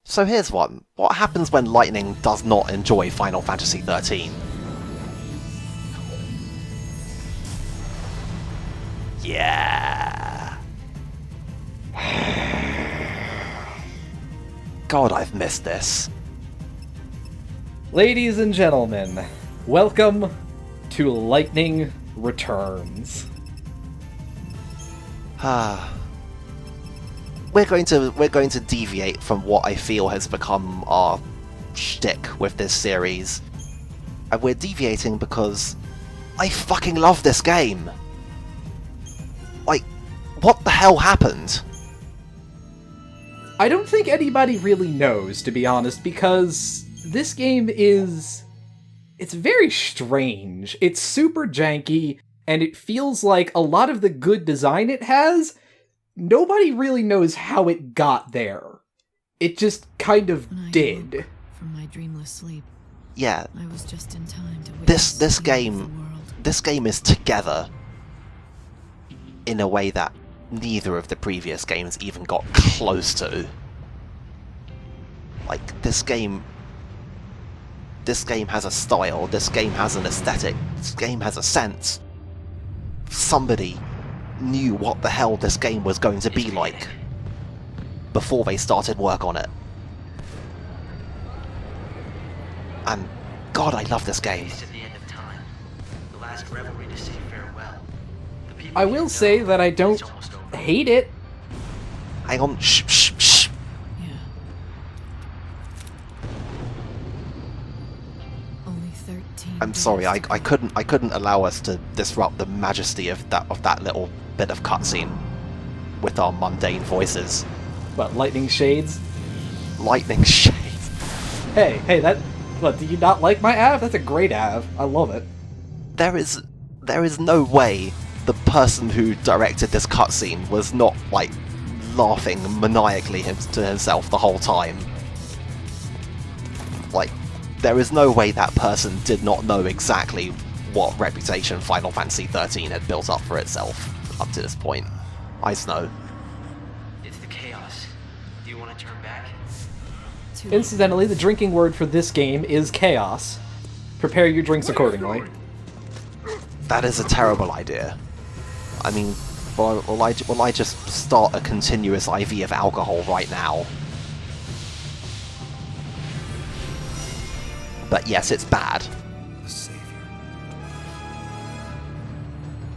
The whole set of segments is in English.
So here's one. What happens when Lightning does not enjoy Final Fantasy XIII? Yeah. God, I've missed this. Ladies and gentlemen, welcome to Lightning Returns. We're going to deviate from what I feel has become our shtick with this series. And we're deviating because I fucking love this game. Like, what the hell happened? I don't think anybody really knows, to be honest, because this game is... it's very strange. It's super janky, and it feels like a lot of the good design it has, nobody really knows how it got there. It just kind of did. From my dreamless sleep. Yeah. I was just in time to witness This the end of the game world. this game is together in a way that neither of the previous games even got close to. Like, this game has a style, this game has an aesthetic, this game has a sense. Somebody knew what the hell this game was going to be like before they started work on it. And God, I love this game. I will say that I don't hate it. Hang on, shh. Yeah. Only 13. I'm sorry, I days. couldn't allow us to disrupt the majesty of that little bit of cutscene with our mundane voices. What, lightning shades? Lightning shades. Hey, that... what, do you not like my AV? That's a great AV. I love it. There is no way the person who directed this cutscene was not, like, laughing maniacally to himself the whole time. Like, there is no way that person did not know exactly what reputation Final Fantasy XIII had built up for itself up to this point. I know. It's the chaos. Do you want to turn back? Incidentally, the drinking word for this game is chaos. Prepare your drinks accordingly. That is a terrible idea. I mean, will I just start a continuous IV of alcohol right now? But yes, it's bad. The savior.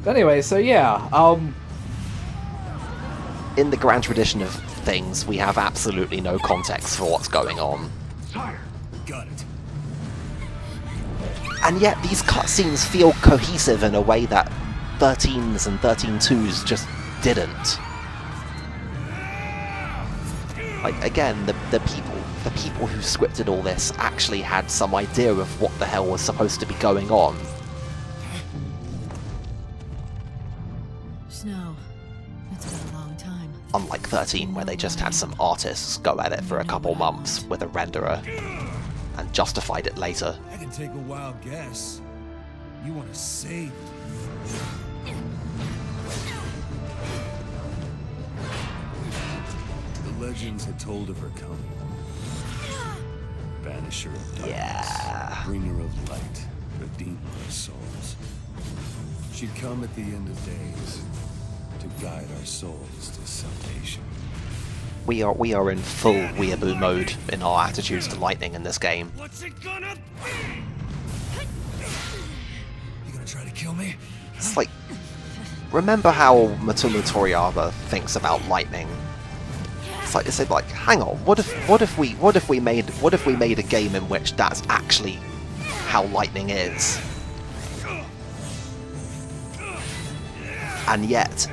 But anyway, so yeah, In the grand tradition of things, we have absolutely no context for what's going on. Got it. And yet these cutscenes feel cohesive in a way that 13s and 13.2s just didn't. Like, again, the people who scripted all this actually had some idea of what the hell was supposed to be going on. Snow. It's been a long time. Unlike 13, where they just had some artists go at it for a couple months with a renderer, and justified it later. I can take a wild guess. You want to save the legends had told of her coming. Banisher of darkness, Yeah. bringer of light, redeemer of souls. She'd come at the end of days to guide our souls to salvation. We are in full weeaboo mode in our attitudes to Lightning in this game. What's it gonna be? You gonna try to kill me? It's like, remember how Matsumu Toriyama thinks about Lightning? It's like, hang on, what if we made a game in which that's actually how Lightning is? And yet,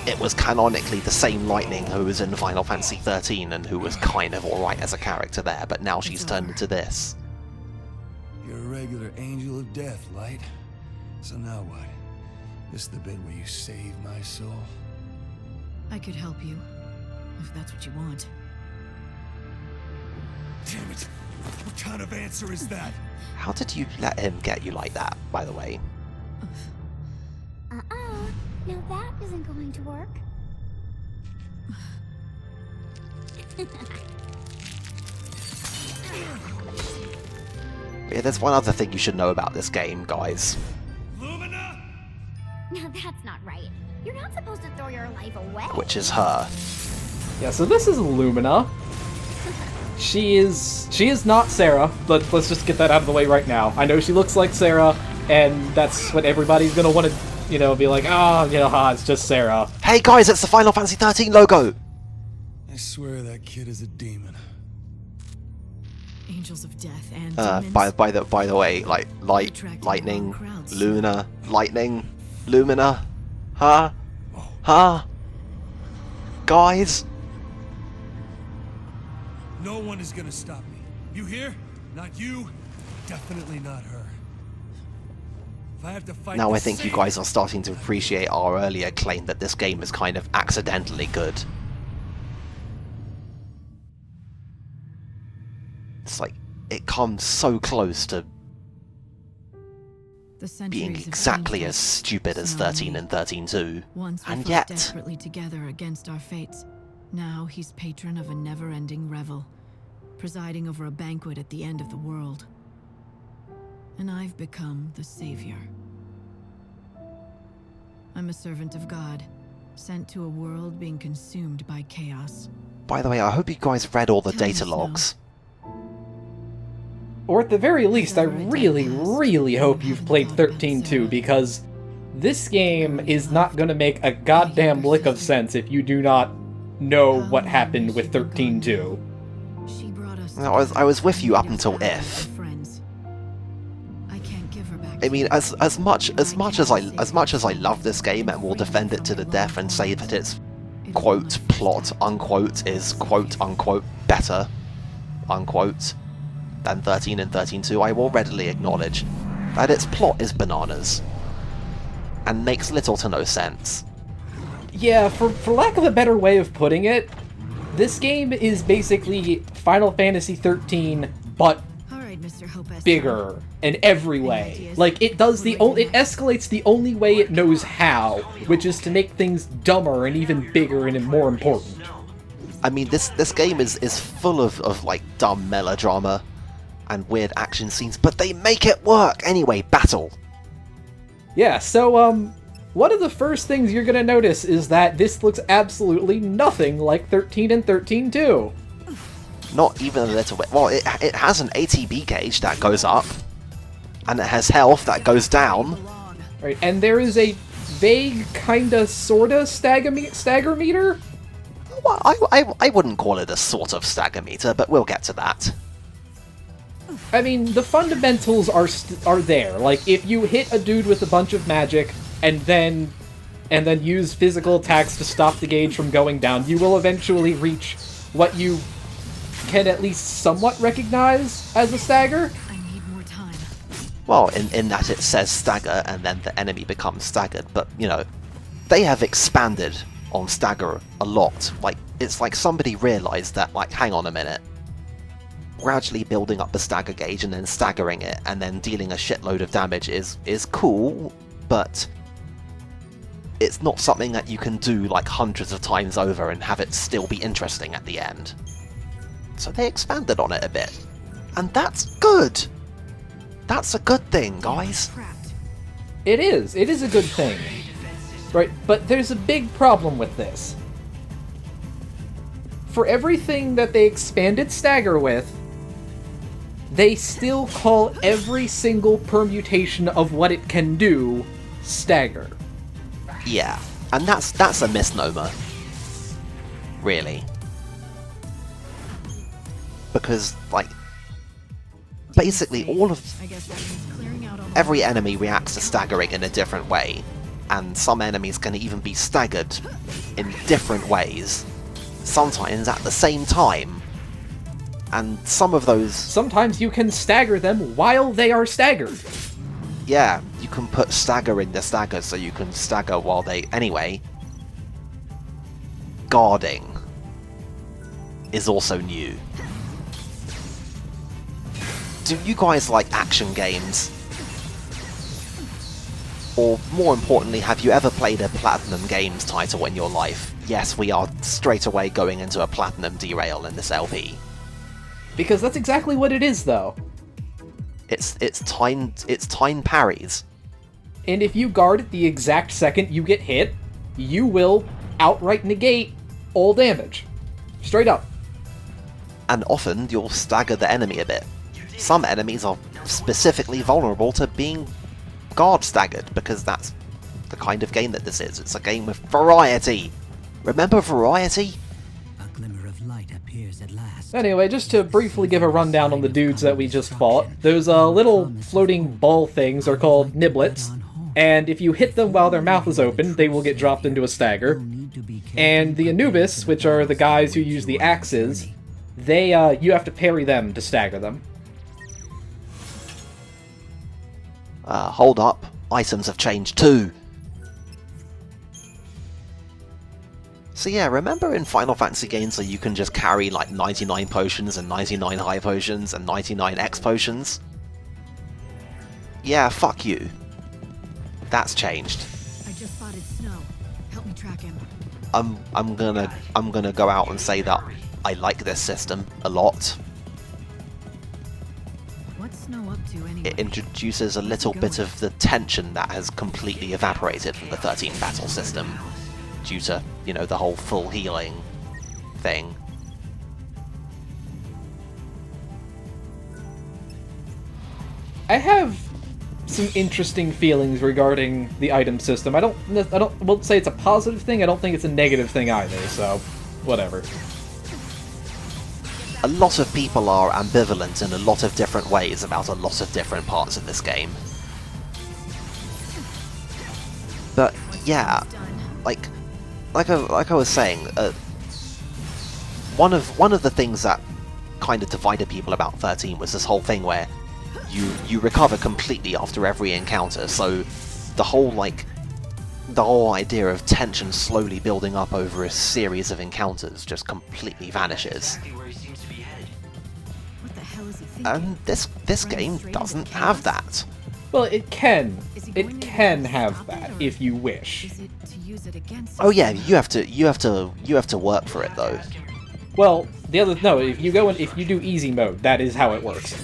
it was canonically the same Lightning who was in Final Fantasy XIII and who was kind of alright as a character there, but now she's turned into this. You're a regular angel of death, Light. So now what? This the bit where you save my soul? I could help you, if that's what you want. Damn it! What kind of answer is that? How did you let him get you like that, by the way? Now that isn't going to work. Yeah, there's one other thing you should know about this game, guys. Lumina! Now that's not right. You're not supposed to throw your life away. Which is her. Yeah, so this is Lumina. She is not Sarah. Let's just get that out of the way right now. I know she looks like Sarah, and that's what everybody's gonna want to, be like, it's just Sarah. Hey guys, it's the Final Fantasy 13 logo! I swear that kid is a demon. Angels of death and By the way, like, lightning, Luna, lightning, Lumina, huh? Huh? Guys? No one is gonna stop me. You hear? Not you. Definitely not her. If I have to fight Now to I think you save guys are starting to appreciate our earlier claim that this game is kind of accidentally good. It's like, it comes so close to being exactly as stupid as 13 and 13-2, and yet... desperately together against our fates. Now he's patron of a never-ending revel, presiding over a banquet at the end of the world. And I've become the savior. I'm a servant of God, sent to a world being consumed by chaos. By the way, I hope you guys read all the Tell me, data Snow. logs. Or at the very least, I really hope you've played 13-2, because this game is not going to make a goddamn lick of sense if you do not know what happened with 13-2. She brought us No, I was with you up until if. friends. I can't give her back. I mean, as much as I love this game and will defend it to the death and say that its quote plot unquote is quote unquote better unquote than 13 and 13-2, I will readily acknowledge that its plot is bananas and makes little to no sense. Yeah, for lack of a better way of putting it, this game is basically Final Fantasy 13, but All right, Mr. Hopez. bigger in every way. Like, it escalates the only way it knows how, which is to make things dumber and even bigger and more important. I mean, this game is full of like dumb melodrama and weird action scenes, but they make it work anyway. Battle. Yeah, so one of the first things you're gonna notice is that this looks absolutely nothing like 13 and 13-2. Not even a little bit. Well, it has an ATB gauge that goes up, and it has health that goes down. Right, and there is a vague, kinda, sorta stagger meter. Well, I wouldn't call it a sort of stagger meter, but we'll get to that. I mean, the fundamentals are there. Like, if you hit a dude with a bunch of magic and then use physical attacks to stop the gauge from going down, you will eventually reach what you can at least somewhat recognize as a stagger. I need more time. Well, in that it says stagger and then the enemy becomes staggered, but, they have expanded on stagger a lot. Like, it's like somebody realized that, like, hang on a minute. Gradually building up the stagger gauge and then staggering it and then dealing a shitload of damage is cool, but it's not something that you can do like hundreds of times over and have it still be interesting at the end. So they expanded on it a bit. And that's good! That's a good thing, guys. Trapped. It is a good thing. Right, but there's a big problem with this. For everything that they expanded stagger with, they still call every single permutation of what it can do stagger. Yeah, and that's a misnomer. Really. Because, like, basically all of I guess that means clearing out all the every enemy reacts to staggering in a different way, and some enemies can even be staggered in different ways, sometimes at the same time. And some of those... Sometimes you can stagger them while they are staggered. Yeah, you can put stagger in the stagger so you can stagger while they... Anyway, guarding is also new. Do you guys like action games? Or more importantly, have you ever played a Platinum Games title in your life? Yes, we are straight away going into a Platinum derail in this LP. Because that's exactly what it is, though. It's timed parries. And if you guard at the exact second you get hit, you will outright negate all damage. Straight up. And often you'll stagger the enemy a bit. Some enemies are specifically vulnerable to being guard staggered, because that's the kind of game that this is. It's a game with variety. Remember variety? A glimmer of light appears at last. Anyway, just to briefly give a rundown on the dudes that we just fought, those little floating ball things are called niblets, and if you hit them while their mouth is open, they will get dropped into a stagger. And the Anubis, which are the guys who use the axes, they you have to parry them to stagger them. Hold up. Items have changed too. So yeah, remember in Final Fantasy games that you can just carry like 99 potions and 99 high potions and 99 X potions? Yeah, fuck you. That's changed. I just spotted Snow. Help me track him. I'm gonna go out and say that I like this system a lot. What's Snow up to anyway? It introduces a little bit of the tension that has completely evaporated from the 13 battle system due to, you know, the whole full healing thing. I have some interesting feelings regarding the item system. I won't say it's a positive thing, I don't think it's a negative thing either, so whatever. A lot of people are ambivalent in a lot of different ways about a lot of different parts of this game. But yeah, like I was saying, one of the things that kind of divided people about 13 was this whole thing where you recover completely after every encounter, so the whole idea of tension slowly building up over a series of encounters just completely vanishes. What the hell is he thinking? And this game doesn't have that. Well, it can have that if you wish. Is it to use it against Oh us? yeah, you have to work for it though. Well, if you do easy mode, that is how it works.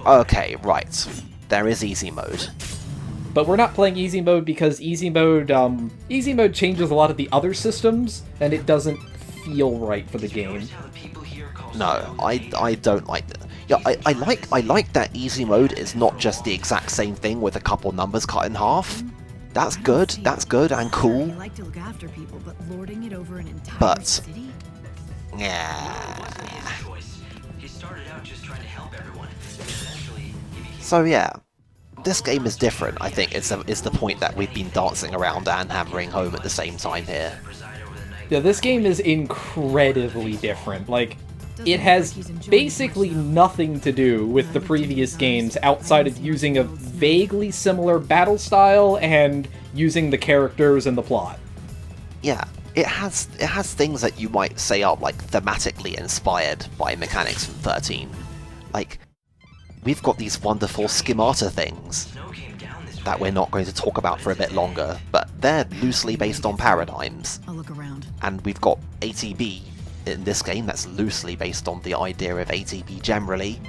Okay, right. There is easy mode. But we're not playing easy mode because easy mode changes a lot of the other systems, and it doesn't feel right for the game. No, I don't like that. Yeah, I like that easy mode is not just the exact same thing with a couple numbers cut in half. That's good and cool. You like to look after people, but lording it over an entire But- city? Yeah. He started out just trying to help everyone. Eventually, he became So yeah, this game is different. I think is the point that we've been dancing around and hammering home at the same time here. preside over the night. Yeah, this game is incredibly different. Like, Doesn't it look has like he's enjoying basically much, though. nothing to do with the previous games outside of using a vaguely similar battle style and using the characters and the plot. Yeah, it has things that you might say are like thematically inspired by mechanics from 13. Like, we've got these wonderful schemata things Snow came down this that way. we're not going to talk about for a bit longer, but they're loosely based on paradigms. I'll look around. And we've got ATB in this game that's loosely based on the idea of ATB generally,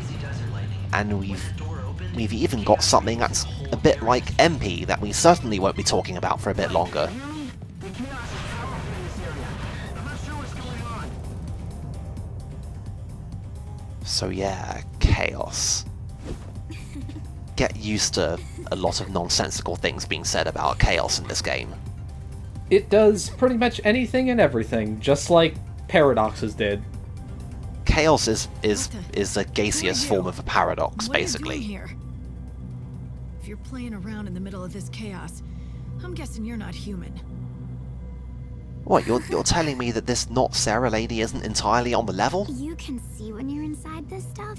Easy does it, Lightning. and When the door opened, we've even got something that's a bit like MP that we certainly won't be talking about for a bit longer. So yeah, chaos. Get used to a lot of nonsensical things being said about chaos in this game. It does pretty much anything and everything, just like Paradoxes did. Chaos is a gaseous form of a paradox, What are you doing basically. here? If you're playing around in the middle of this chaos, I'm guessing you're not human. What, you're telling me that this not Sarah lady isn't entirely on the level? You can see when you're inside this stuff?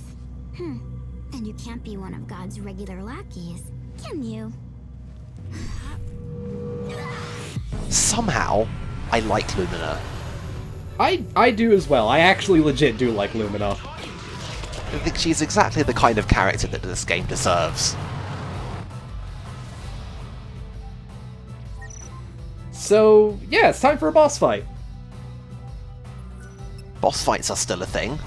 Then you can't be one of God's regular lackeys, can you? Somehow, I like Lumina. I do as well. I actually legit do like Lumina. I think she's exactly the kind of character that this game deserves. So, yeah, it's time for a boss fight. Boss fights are still a thing.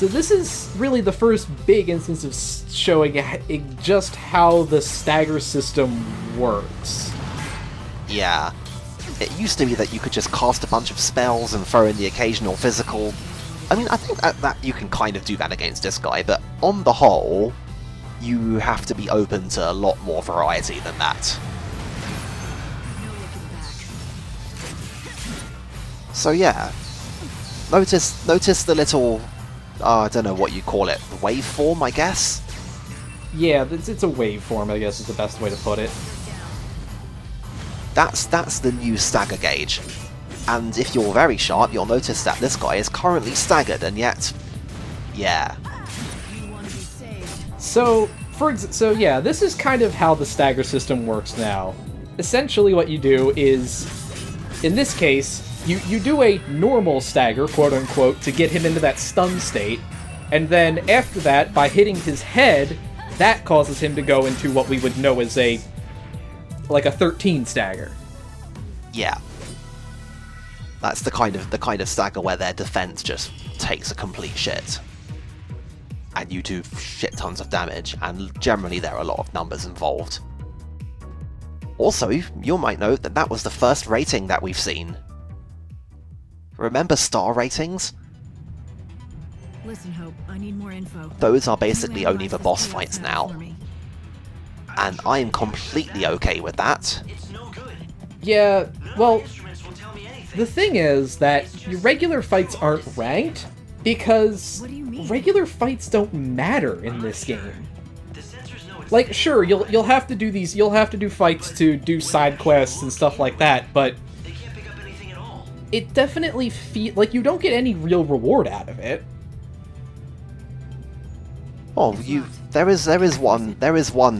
So this is really the first big instance of showing just how the stagger system works. Yeah. It used to be that you could just cast a bunch of spells and throw in the occasional physical. I mean, I think that you can kind of do that against this guy, but on the whole, you have to be open to a lot more variety than that. So yeah, notice the little, I don't know what you call it, waveform, I guess? Yeah, it's a waveform, I guess is the best way to put it. That's the new stagger gauge. And if you're very sharp, you'll notice that this guy is currently staggered, and yet, yeah. So yeah, this is kind of how the stagger system works now. Essentially what you do is, in this case, you do a normal stagger, quote-unquote, to get him into that stun state, and then after that, by hitting his head, that causes him to go into what we would know as a 13 stagger. Yeah. That's the kind of stagger where their defense just takes a complete shit. And you do shit tons of damage, and generally there are a lot of numbers involved. Also, you might note that was the first rating that we've seen. Remember star ratings? Listen, Hope, I need more info. Those are basically only the boss fights now. And I'm completely okay with that. Yeah, well, the thing is that your regular fights aren't ranked, because regular fights don't matter in this game. Like, sure, you'll have to do fights to do side quests and stuff like that, but it definitely feels like you don't get any real reward out of it. Well, there is one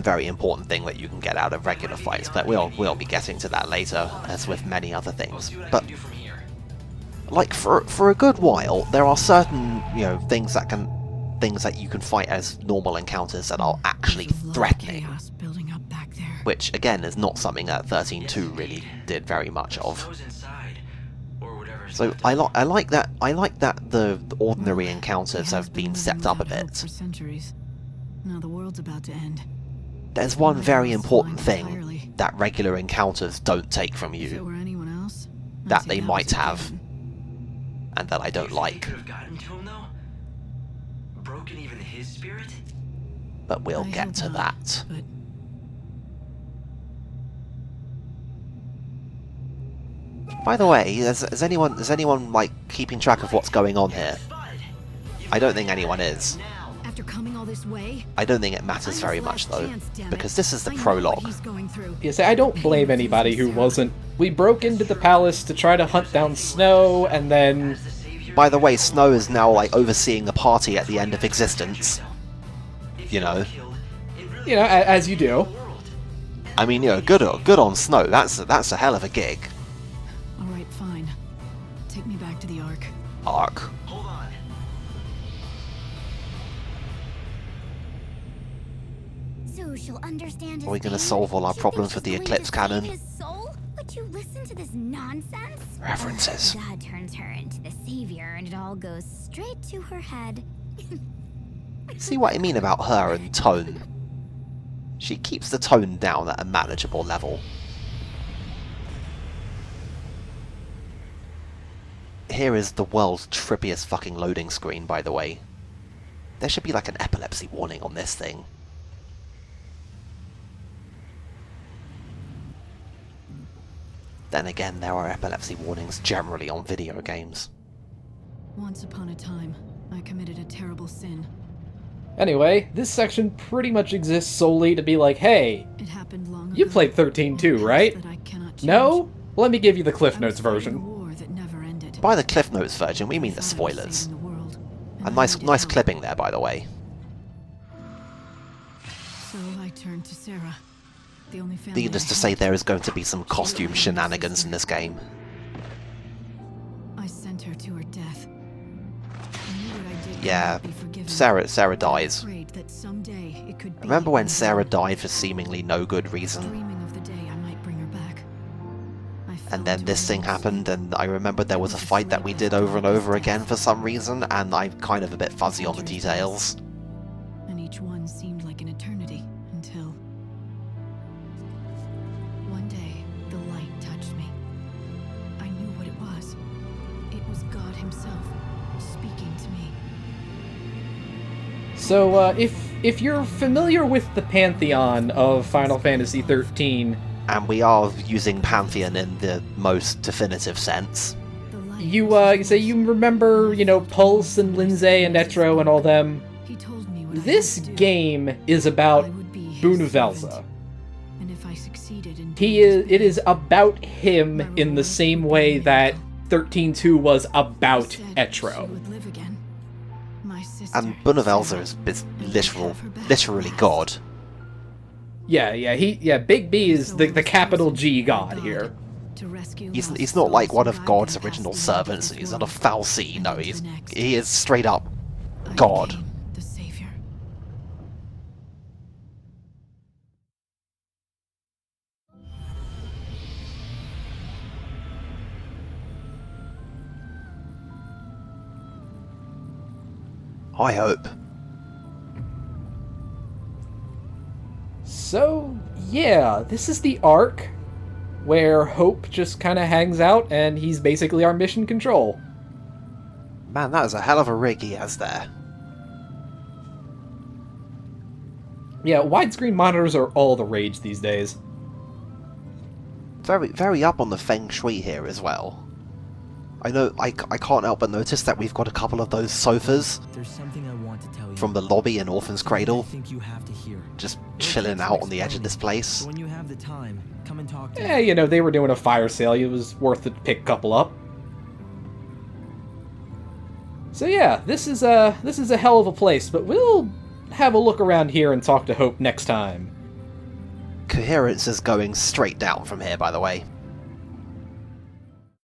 very important thing that you can get out of regular fights, but we'll be getting to that later, as with many other things. But like for a good while, there are certain things that you can fight as normal encounters that are actually threatening, which again is not something that 13.2 really did very much of. So I like that the ordinary encounters have been stepped up a bit. Now the world's about to end. There's one very important thing that regular encounters don't take from If it you, were anyone else, I'd that say they that might was a have, given. and that I don't like, Could have gotten to him though. Broken even his spirit. but we'll I get hope to not, that. But By the way, is anyone like keeping track of what's going on here? I don't think anyone is. after coming all this way, I don't think it matters very much though, because this is the prologue. Yeah, see, I don't blame anybody who wasn't. We broke into the palace to try to hunt down Snow, and then... By the way, Snow is now like overseeing the party at the end of existence. as you do. I mean, good on Snow. That's a hell of a gig. Alright, fine. Take me back to the Ark. Arc. Hold on. So she'll understand his Are we gonna pain? solve all our She thinks problems she's with the going Eclipse to save Cannon? his soul? Would you listen to this nonsense? References. God turns her into the savior, and it all goes straight to her head. See what I mean about her and tone? She keeps the tone down at a manageable level. Here is the world's trippiest fucking loading screen, by the way. There should be like an epilepsy warning on this thing. Then again, there are epilepsy warnings generally on video games. Once upon a time, I committed a terrible sin. Anyway, this section pretty much exists solely to be like, hey, It happened long you ago. played 13.2, right? That I cannot change. No? Let me give you the Cliff I was Notes fighting a version. war that never ended. By the Cliff Notes version, we mean I the thought I was spoilers. saving the world, and A I nice needed help. clipping there, by the way. So I turned to Sarah, the only family Needless I to say, had. there is going to be some costume shenanigans in this game. I sent her to her death. I knew what I did could Yeah, not be forgiven. Sarah I dies. prayed that someday it could be Remember when undone. Sarah died for seemingly no good reason? Dreaming of the day I might bring her back. I And then this thing happened, and I remember there was a fight that we did over and over again for some reason, and I'm kind of a bit fuzzy on the details. And each one seemed like an eternity until one day the light touched me. I knew what it was. It was God himself speaking to me. So, if you're familiar with the pantheon of Final Fantasy XIII, And we are using Pantheon in the most definitive sense. The light you say you remember, Pulse and Lindsay and Etro and all them. He told me what I This had to do. game is about I would be his Bunuvelza. servant. And if I succeeded in It is about him in the same way that 13.2 was about She Etro. would live again. My sister. And Bunuvelza is literally God. Yeah, Big B is the capital G god here. To rescue He's lost not like souls one of survived God's and original passed the end of servants. this He's not a world. fal'Cie. No, And to the next. he is straight up I God. became the savior. I hope. So, yeah, this is the arc where Hope just kind of hangs out and he's basically our mission control. Man, that is a hell of a rig he has there. Yeah, widescreen monitors are all the rage these days. Very up on the feng shui here as well. I know, I can't help but notice that we've got a couple of those sofas There's something I want to tell you. from the lobby in Orphan's Cradle, I think you have to hear. just chilling out on the edge of this place. So when you have the time, come and talk to me. Yeah, they were doing a fire sale. It was worth it to pick a couple up. So yeah, this is a hell of a place, but we'll have a look around here and talk to Hope next time. Coherence is going straight down from here, by the way.